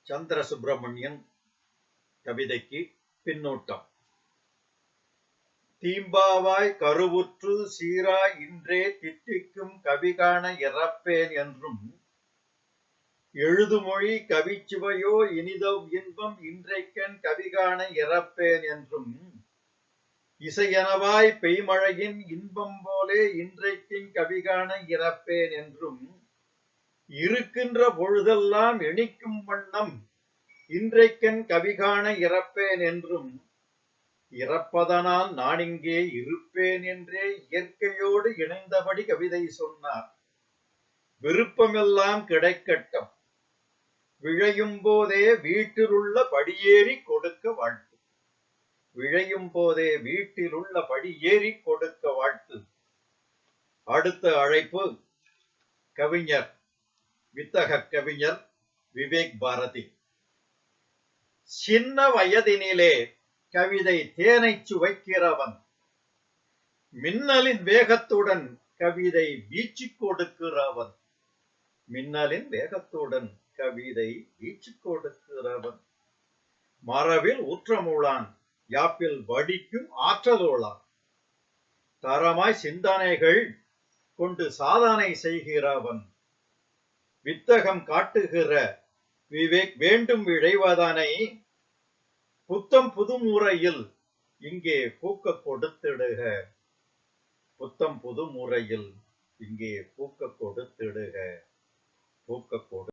சந்திர சுப்பிரமணியன் கவிதைக்கு பின்னூட்டம். தீம்பாவாய் கருவுற்று சீராய் இன்றே தித்திக்கும் கவிகாண இறப்பேன் என்றும் எழுதுமொழி கவிச்சுவையோ இனிதவ் இன்பம் இன்றைக்கண் கவிகாண இறப்பேன் என்றும் இசையனவாய் பெய்மழையின் இன்பம் போலே இன்றைக்கின் கவிகாண இறப்பேன் என்றும் இருக்கின்ற பொழுதெல்லாம் எணிக்கும் வண்ணம் இன்றைக்கண் கவிகாண இறப்பேன் என்றும் இறப்பதனால் நான் இங்கே இருப்பேன் என்றே இயற்கையோடு இணைந்தபடி கவிதை சொன்னார். விருப்பமெல்லாம் கிடைக்கட்டும், விழையும் போதே வீட்டிலுள்ள படியேறி கொடுக்க வாழ்த்து. விழையும் போதே வீட்டிலுள்ள படியேறி கொடுக்க வாழ்த்து. அடுத்த அழைப்பு கவிஞர், வித்தக கவிஞர் விவேக் பாரதி. சின்ன வயதினிலே கவிதை தேனை சுவைக்கிறவன், மின்னலின் வேகத்துடன் கவிதை வீச்சு கொடுக்கிறவன். மின்னலின் வேகத்துடன் கவிதை வீச்சு கொடுக்கிறவன். மரபில் ஊற்றமுளான், யாப்பில் வடிக்கும் ஆற்றலோளான். தரமாய் சிந்தனைகள் கொண்டு சாதனை செய்கிறவன். வித்தகம் காட்டுகிற விவேக் வேண்டும் விழைவதனை புத்தம் புது முறையில் இங்கே பூக்க கொடுத்திடுக. புத்தம் புது முறையில் இங்கே பூக்க கொடுத்திடுக. பூக்க கொடு